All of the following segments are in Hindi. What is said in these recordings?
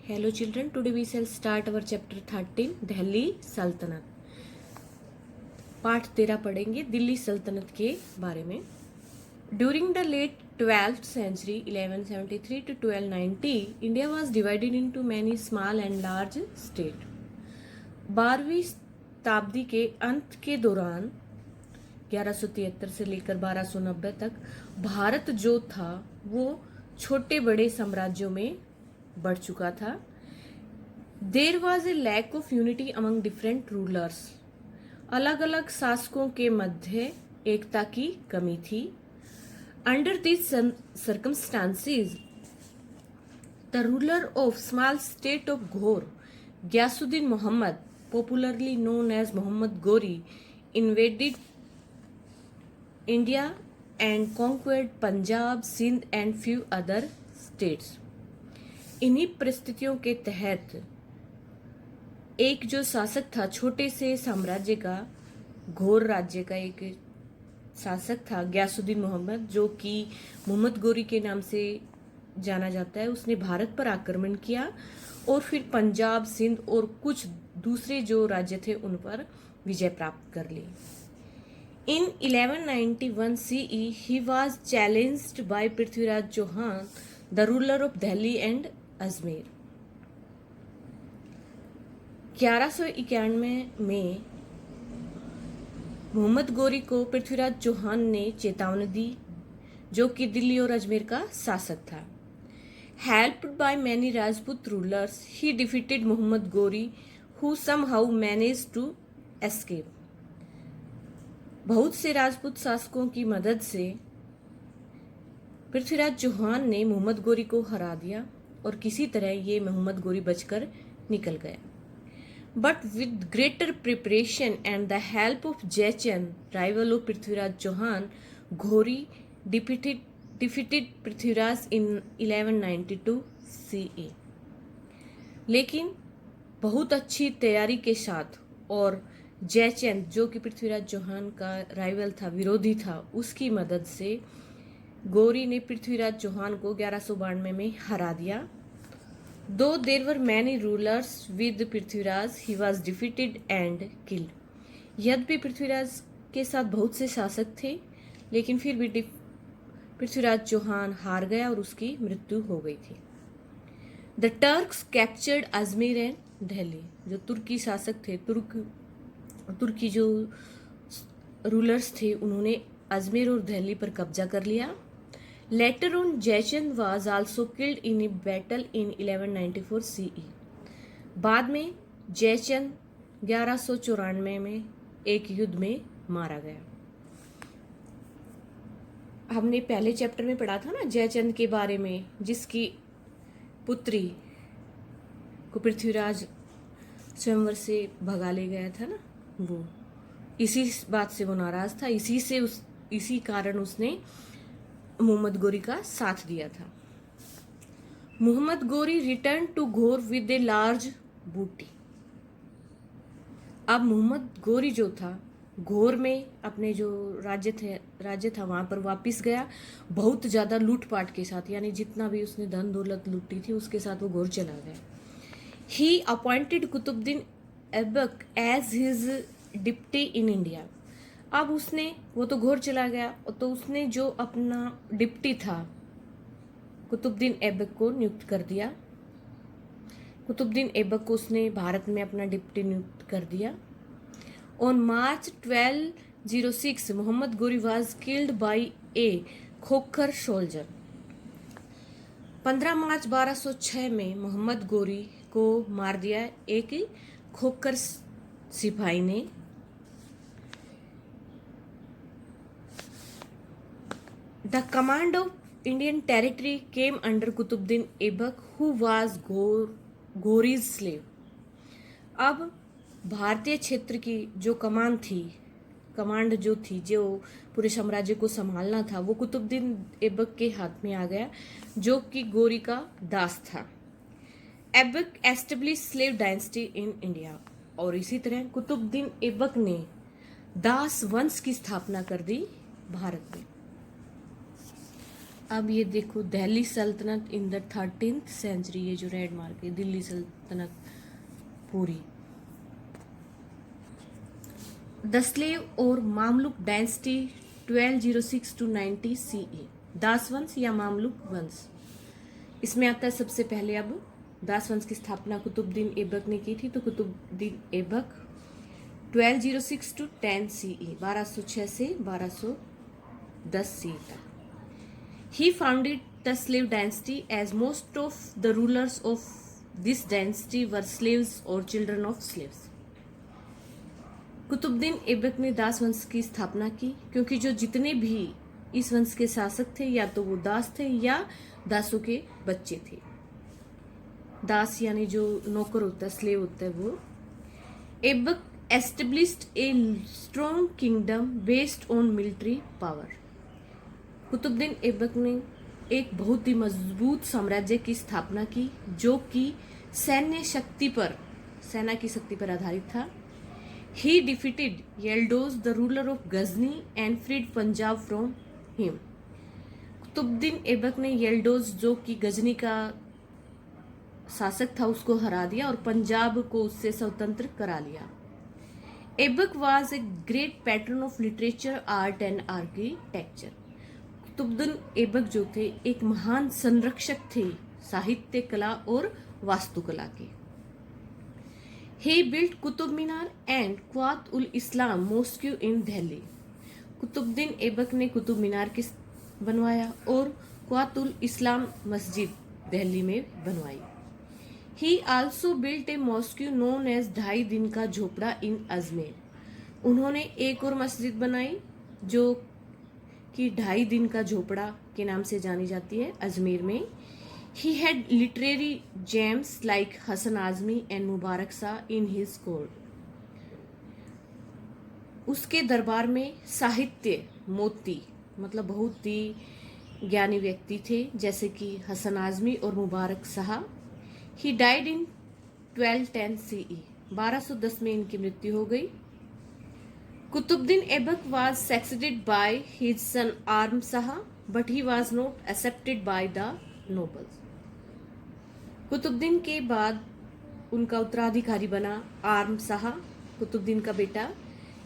Hello children, today we shall start our chapter 13 Delhi सल्तनत। पाठ 13 पढ़ेंगे दिल्ली सल्तनत के बारे में। During the late 12th century 1173 to 1290, India was divided into many small and large states. 12वीं शताब्दी के अंत के दौरान 1173 से लेकर 1290 तक भारत जो था वो छोटे बड़े साम्राज्यों में बढ़ चुका था। There was a lack of unity among different rulers. अलग अलग शासकों के मध्य एकता की कमी थी। Under this circumstances the ruler of small state of Ghor Ghiyasuddin Mohammad, popularly known as Mohammad Ghori, invaded India and conquered Punjab, Sindh and few other states. इन्हीं परिस्थितियों के तहत एक जो शासक था छोटे से साम्राज्य का, घोर राज्य का एक शासक था गयासुद्दीन मोहम्मद, जो कि मोहम्मद गोरी के नाम से जाना जाता है। उसने भारत पर आक्रमण किया और फिर पंजाब, सिंध और कुछ दूसरे जो राज्य थे उन पर विजय प्राप्त कर ली। In 1191 CE, he was challenged by Prithviraj Chauhan, the ruler of Delhi and Ajmer. 1191 में मोहम्मद गोरी को पृथ्वीराज चौहान ने चेतावनी दी, जो कि दिल्ली और अजमेर का शासक था। Helped by many Rajput rulers, he defeated Mohammad Ghori, who somehow managed to escape. बहुत से राजपूत शासकों की मदद से पृथ्वीराज चौहान ने मोहम्मद गोरी को हरा दिया और किसी तरह ये मोहम्मद गोरी बचकर निकल गया। But with greater preparation and the help of Jaichand, rival of Prithviraj Chauhan, Ghori defeated Prithviraj in 1192 CE। लेकिन बहुत अच्छी तैयारी के साथ और जयचंद, जो कि पृथ्वीराज चौहान का राइवल था, विरोधी था, उसकी मदद से गोरी ने पृथ्वीराज चौहान को 1192 में हरा दिया। Though there were many rulers with Prithviraj, he was defeated and killed. यद्यपि पृथ्वीराज के साथ बहुत से शासक थे, लेकिन फिर भी पृथ्वीराज चौहान हार गया और उसकी मृत्यु हो गई थी। The Turks captured Ajmer and Delhi. जो तुर्की शासक थे, तुर्की जो रूलर्स थे, उन्होंने अजमेर और दिल्ली पर कब्जा कर लिया। Later on Jaichand was also killed in a battle in 1194 CE। बाद में जयचंद 1194 में एक युद्ध में मारा गया। हमने पहले चैप्टर में पढ़ा था ना जयचंद के बारे में, जिसकी पुत्री को पृथ्वीराज स्वयंवर से भगा ले गया था ना, वो इसी बात से वो नाराज था, इसी कारण उसने मोहम्मद गोरी का साथ दिया था। मोहम्मद गोरी रिटर्न टू घोर विद ए लार्ज बूटी। अब मोहम्मद गोरी जो था घोर में अपने जो राज्य था वहां पर वापस गया, बहुत ज्यादा लूटपाट के साथ, यानी जितना भी उसने धन दौलत लूटी थी उसके साथ वो घोर चला गया। He appointed Qutubuddin Aibak as his deputy in India. अब वो तो घोर चला गया, तो उसने जो अपना डिप्टी था कुतुबुद्दीन ऐबक को नियुक्त कर दिया। कुतुबुद्दीन ऐबक को उसने भारत में अपना डिप्टी नियुक्त कर दिया। On March 1206 Mohammad Ghori was killed by A Khokhar soldier. 15 मार्च 1206 में मोहम्मद गोरी को मार दिया एक खोखर सिपाही ने। The command of Indian territory came under Qutubuddin Aibak, who was गोरीज slave। अब भारतीय क्षेत्र की जो कमांड जो थी, जो पूरे साम्राज्य को संभालना था, वो कुतुबुद्दीन ऐबक के हाथ में आ गया, जो कि गोरी का दास था। Aibak establish slave dynasty in India. और इसी तरह कुतुबुद्दीन ऐबक ने दास वंश की स्थापना कर दी भारत में। अब ये देखो, दिल्ली सल्तनत इन द 13th सेंचुरी, ये जो रेड मार्क है, दिल्ली सल्तनत पूरी। द स्लेव और मामलुक डायनेस्टी 1206 टू 90 CE, दास वंश या मामलुक वंश। इसमें आता है सबसे पहले, अब दास वंश की स्थापना कुतुबुद्दीन ऐबक ने की थी। तो कुतुबुद्दीन ऐबक 1206 टू 10 CE, 1206 से 1210 CE तक। He founded the slave dynasty, as most of the rulers of this dynasty were slaves or children of slaves. Qutubuddin Aibak ने दास वंश की स्थापना की, क्योंकि जो जितने भी इस वंश के शासक थे या तो वो दास थे या दासों के बच्चे थे। दास यानी जो नौकर होता है, स्लेव होता है वो। Aibak established a strong kingdom based on military power. Qutubuddin Aibak ने एक बहुत ही मजबूत साम्राज्य की स्थापना की, जो कि सेना की शक्ति पर आधारित था। He defeated Yildiz, the ruler of Ghazni, and freed Punjab from him. Qutubuddin Aibak ने यल्डोज, जो कि गजनी का शासक था, उसको हरा दिया और पंजाब को उससे स्वतंत्र करा लिया। Aibak was a great patron of literature, art and architecture. Qutubuddin Aibak जो थे एक महान संरक्षक थे साहित्य, कला और वास्तुकला के। He built Qutub Minar and Quwwat ul Islam mosque in Delhi. Qutubuddin Aibak ने कुतुब मीनार की बनवाया और क्वात उल इस्लाम मस्जिद दिल्ली में बनवाई। He also built a mosque known as 2.5 दिन का झोपड़ा इन अजमेर। उन्होंने एक और मस्जिद बनाई जो कि 2.5 दिन का झोपड़ा के नाम से जानी जाती है, अजमेर में। He had literary gems like Hasan Azmi and Mubarak Shah in his court. उसके दरबार में साहित्य मोती, मतलब बहुत ही ज्ञानी व्यक्ति थे, जैसे कि हसन आजमी और Mubarak Shah. He died in 1210 CE, 1210 में इनकी मृत्यु हो गई। Qutubuddin Aibak was succeeded by his son Arm Shah, but he was not accepted by the nobles. Qutubuddin के बाद उनका उत्तराधिकारी बना आर्म शाह, कुतुबुद्दीन का बेटा,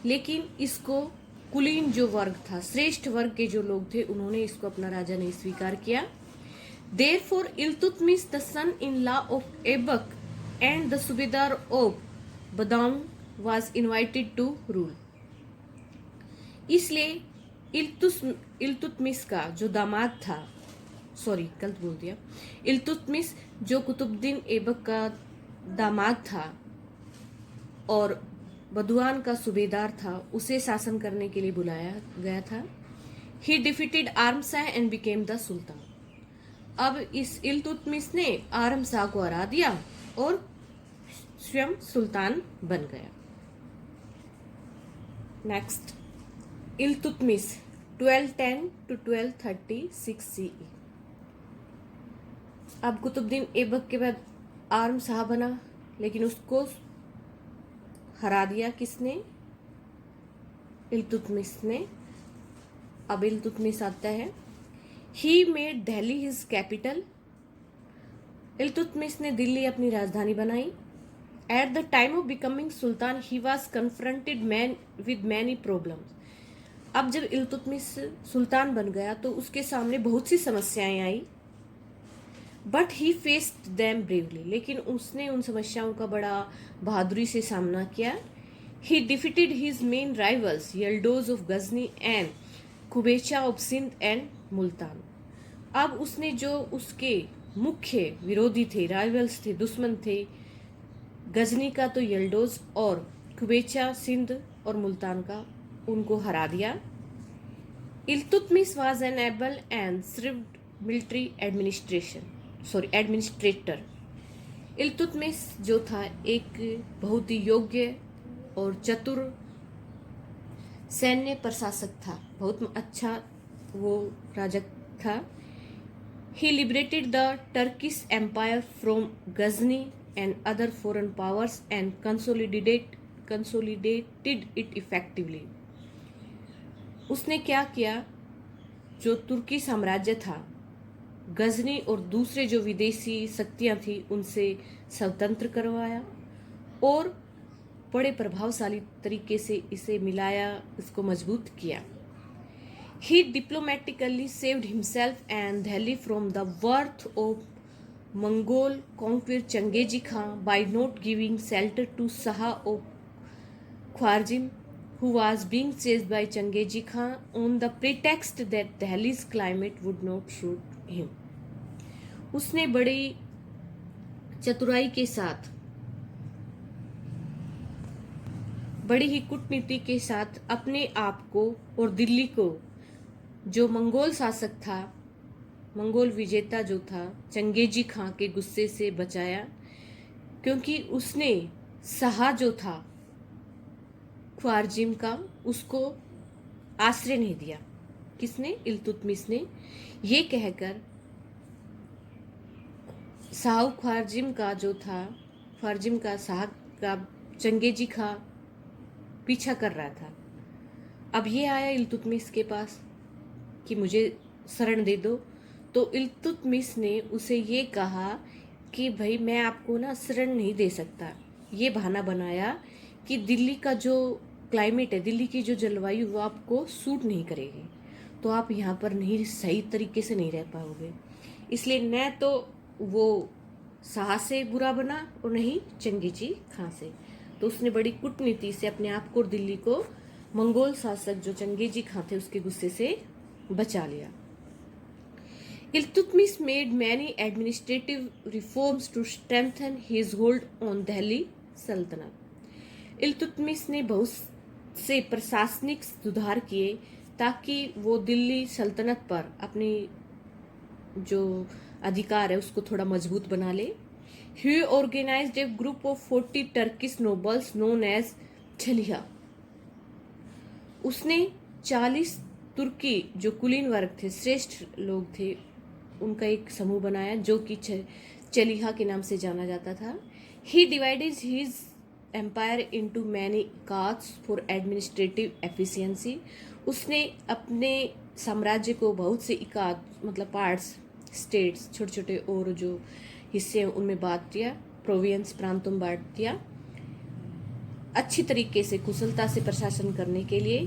लेकिन इसको कुलीन जो वर्ग था, श्रेष्ठ वर्ग के जो लोग थे, उन्होंने इसको अपना राजा नहीं स्वीकार किया। Therefore, Iltutmish, the son-in-law of Aibak and the Subedar of Badaun, was invited to rule. इसलिए इल्तुतमिश का जो दामाद था, गलत बोल दिया, इल्तुतमिश जो कुतुबुद्दीन ऐबक का दामाद था और बदुआन का सूबेदार था, उसे शासन करने के लिए बुलाया गया था। He defeated arm Shah and became the sultan. अब इस इल्तुतमिश ने आर्म शाह को हरा दिया और स्वयं सुल्तान बन गया। Next, Iltutmish 1210 to 1236 CE। अब कुतुबुद्दीन ऐबक के बाद आर्म शाह बना, लेकिन उसको हरा दिया किसने? इल्तुतमिश ने। अब इल्तुतमिश आता है। He made Delhi his capital. Iltutmish ने दिल्ली अपनी राजधानी बनाई। At the time of becoming sultan, he was confronted with many problems. अब जब इल्तुतमिश सुल्तान बन गया तो उसके सामने बहुत सी समस्याएं आई। But he faced them bravely, लेकिन उसने उन समस्याओं का बड़ा बहादुरी से सामना किया। He defeated his main rivals Yalduz of Ghazni and Qubacha of Sindh and Multan. अब उसने जो उसके मुख्य विरोधी थे, राइवल्स थे, दुश्मन थे, गजनी का तो यल्डोज और कुबेचा सिंध और मुल्तान का, उनको हरा दिया। Iltutmish was an able and shrewd military administrator. Iltutmish जो था एक बहुत ही योग्य और चतुर सैन्य प्रशासक था, बहुत अच्छा वो राजा था। He liberated the Turkish empire from Ghazni and other foreign powers and consolidated it effectively. उसने क्या किया, जो तुर्की साम्राज्य था गजनी और दूसरे जो विदेशी शक्तियां थी उनसे स्वतंत्र करवाया और बड़े प्रभावशाली तरीके से इसे मिलाया, इसको मजबूत किया। He diplomatically saved himself and Delhi from the wrath of Mongol conqueror Changezi Khan by not giving shelter to Shah of Khwarizm, who was being chased by Changezi Khan on the pretext that Delhi's climate would not suit him. उसने बड़ी चतुराई के साथ, बड़ी ही कूटनीति के साथ अपने आप को और दिल्ली को, जो मंगोल शासक था, मंगोल विजेता जो था चंगेजी खां के गुस्से से बचाया, क्योंकि उसने शाह जो था ख्वारिज़्म का, उसको आश्रय नहीं दिया। किसने? इल्तुतमिश ने। ये कहकर शाह ख्वारिज़्म का जो था, ख्वारिज़्म का शाह का चंगेजी खां पीछा कर रहा था। अब ये आया इल्तुतमिश के पास कि मुझे शरण दे दो, तो इल्तुतमिश ने उसे ये कहा कि भाई मैं आपको ना शरण नहीं दे सकता। ये बहाना बनाया कि दिल्ली का जो क्लाइमेट है, दिल्ली की जो जलवायु, वो आपको सूट नहीं करेगी, तो आप यहाँ पर नहीं सही तरीके से नहीं रह पाओगे। इसलिए न तो वो शाह से बुरा बना और नहीं चंगेजी खां से। तो उसने बड़ी कूटनीति से अपने आप को और दिल्ली को मंगोल शासक जो चंगेजी खां थे उसके गुस्से से बचा लिया। Iltutmish made many administrative reforms to strengthen his hold on Delhi सल्तनत। इल्तुतमिश ने बहुत से प्रशासनिक सुधार किए ताकि वो दिल्ली सल्तनत पर अपनी जो अधिकार है उसको थोड़ा मजबूत बना ले। He organized a group of 40 Turkish nobles known as छलिया। उसने 40 तुर्की जो कुलीन वर्ग थे, श्रेष्ठ लोग थे, उनका एक समूह बनाया जो कि चलिहा के नाम से जाना जाता था। He divided his empire into many castes for administrative efficiency। उसने अपने साम्राज्य को बहुत से इकाद मतलब पार्ट्स, स्टेट्स, छोटे छोटे और जो हिस्से हैं उनमें बांट दिया, प्रोविंस प्रांतों में बांट दिया, अच्छी तरीके से कुशलता से प्रशासन करने के लिए।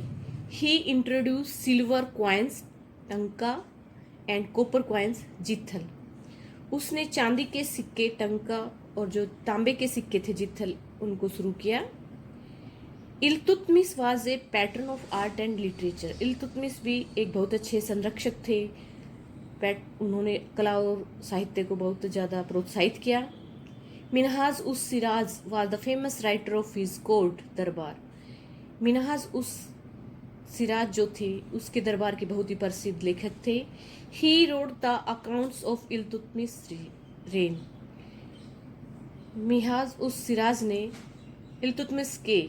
ही इंट्रोड्यूस सिल्वर क्वाइंस टंका एंड कॉपर क्वाइंस जित्थल। उसने चांदी के सिक्के टंका और जो तांबे के सिक्के थे जित्थल, उनको शुरू किया। Iltutmish was A pattern of art and literature. Iltutmish भी एक बहुत अच्छे संरक्षक थे। उन्होंने कला और साहित्य को बहुत ज़्यादा प्रोत्साहित किया। Minhaj us Siraj was the famous writer of his court दरबार। मिनहाज उस सिराज जो थे उसके दरबार के बहुत ही प्रसिद्ध लेखक थे। He read the accounts of Iltutmish reign. Minhaj us Siraj ने इल्तुतमिश के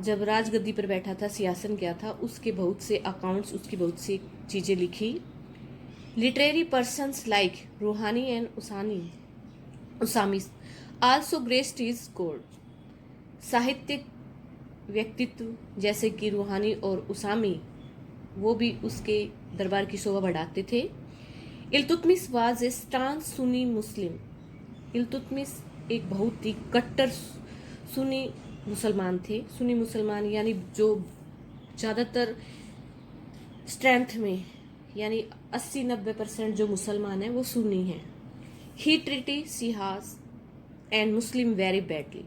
जब राजगद्दी पर बैठा था, सियासन किया था, उसके बहुत से अकाउंट्स, उसकी बहुत सी चीज़ें लिखी। Literary persons like Ruhani and Isami also graced his court. साहित्यिक व्यक्तित्व जैसे कि रूहानी और उसामी, वो भी उसके दरबार की शोभा बढ़ाते थे। Iltutmish was a staunch Sunni Muslim. Iltutmish एक बहुत ही कट्टर सुन्नी मुसलमान थे। सुन्नी मुसलमान यानी जो ज़्यादातर स्ट्रेंथ में यानी 80-90% जो मुसलमान हैं वो सुन्नी हैं। He treated Shias and Muslim very badly.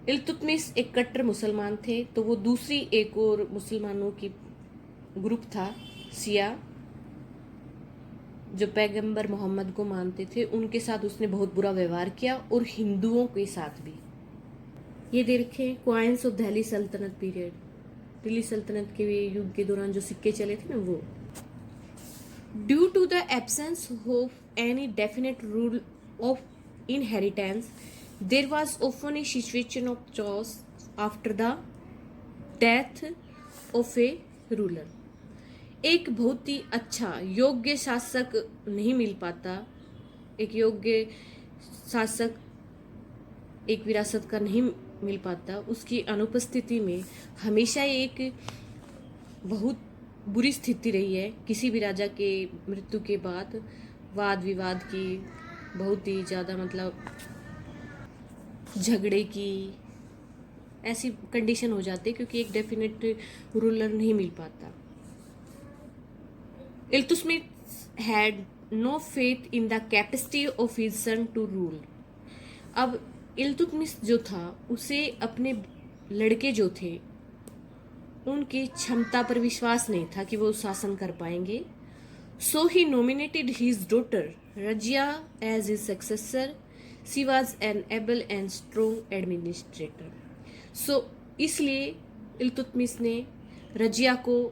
Iltutmish एक कट्टर मुसलमान थे, तो वो दूसरी एक और मुसलमानों की ग्रुप था सिया, जो पैगंबर मोहम्मद को मानते थे, उनके साथ उसने बहुत बुरा व्यवहार किया और हिंदुओं के साथ भी। ये देखें क्वाइंस ऑफ दिल्ली सल्तनत पीरियड, दिल्ली सल्तनत के युग के दौरान जो सिक्के चले थे ना वो। Due to the absence of any definite rule of inheritance, there was often a situation of choice after the death of a ruler. एक बहुत ही अच्छा योग्य शासक नहीं मिल पाता, एक योग्य शासक एक विरासत का नहीं मिल पाता, उसकी अनुपस्थिति में हमेशा एक बहुत बुरी स्थिति रही है। किसी भी राजा के मृत्यु के बाद वाद विवाद की, बहुत ही ज़्यादा मतलब झगड़े की ऐसी कंडीशन हो जाती है, क्योंकि एक डेफिनेट रूलर नहीं मिल पाता। Iltutmish had no faith in the capacity of his son to rule. अब इल्तुतमिश जो था उसे अपने लड़के जो थे उनकी क्षमता पर विश्वास नहीं था कि वो शासन कर पाएंगे। So he nominated his daughter Razia as his successor. She was an able and strong administrator. So इसलिए इल्तुतमिश ने रजिया को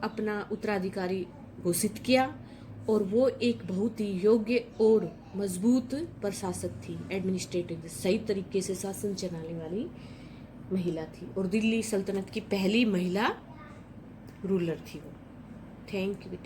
अपना उत्तराधिकारी घोषित किया और वो एक बहुत ही योग्य और मजबूत प्रशासक थी, एडमिनिस्ट्रेटिव सही तरीके से शासन चलाने वाली महिला थी और दिल्ली सल्तनत की पहली महिला रूलर थी वो। Thank you.